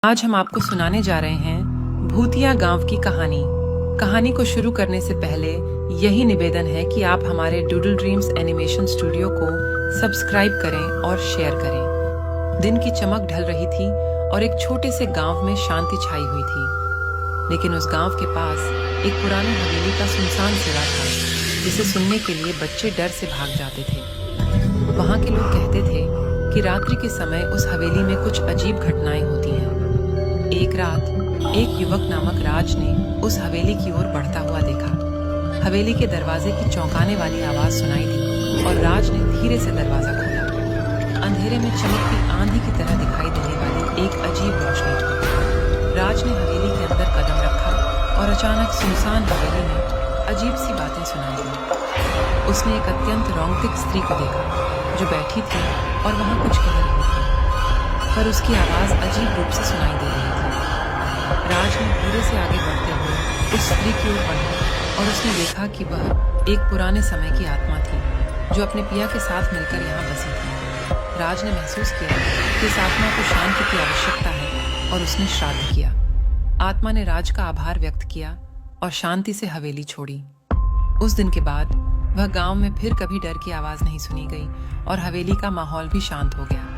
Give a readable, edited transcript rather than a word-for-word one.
आज हम आपको सुनाने जा रहे हैं भूतिया गांव की कहानी। कहानी को शुरू करने से पहले यही निवेदन है कि आप हमारे डूडल ड्रीम्स एनिमेशन स्टूडियो को सब्सक्राइब करें और शेयर करें। दिन की चमक ढल रही थी और एक छोटे से गांव में शांति छाई हुई थी। लेकिन उस गांव के पास एक पुरानी हवेली का सुनसान सिरा था, जिसे सुनने के लिए बच्चे डर से भाग जाते थे। वहां के लोग कहते थे कि रात्रि के समय उस हवेली में कुछ अजीब घटनाएं होती हैं। एक रात एक युवक नामक राज ने उस हवेली की ओर बढ़ता हुआ देखा। हवेली के दरवाजे की चौंकाने वाली आवाज सुनाई दी और राज ने धीरे से दरवाजा खोला। अंधेरे में चमकती आंधी की तरह दिखाई देने वाली एक अजीब रोशनी थी। राज ने हवेली के अंदर कदम रखा और अचानक सुनसान हवेली में अजीब सी बातें सुनाई दी। उसने एक अत्यंत रोमांटिक स्त्री को देखा जो बैठी थी और वहां कुछ कह रही थी, पर उसकी आवाज अजीब रूप से सुनाई दे रही थी। राज ने धीरे से आगे बढ़ते हुए उस स्त्री की ओर बढ़ा और उसने देखा कि वह एक पुराने समय की आत्मा थी जो अपने पिया के साथ मिलकर यहाँ बसी थी। राज ने महसूस किया कि इस आत्मा को शांति की आवश्यकता है और उसने श्राद्ध किया। आत्मा ने राज का आभार व्यक्त किया और शांति से हवेली छोड़ी। उस दिन के बाद वह गांव में फिर कभी डर की आवाज नहीं सुनी गई और हवेली का माहौल भी शांत हो गया।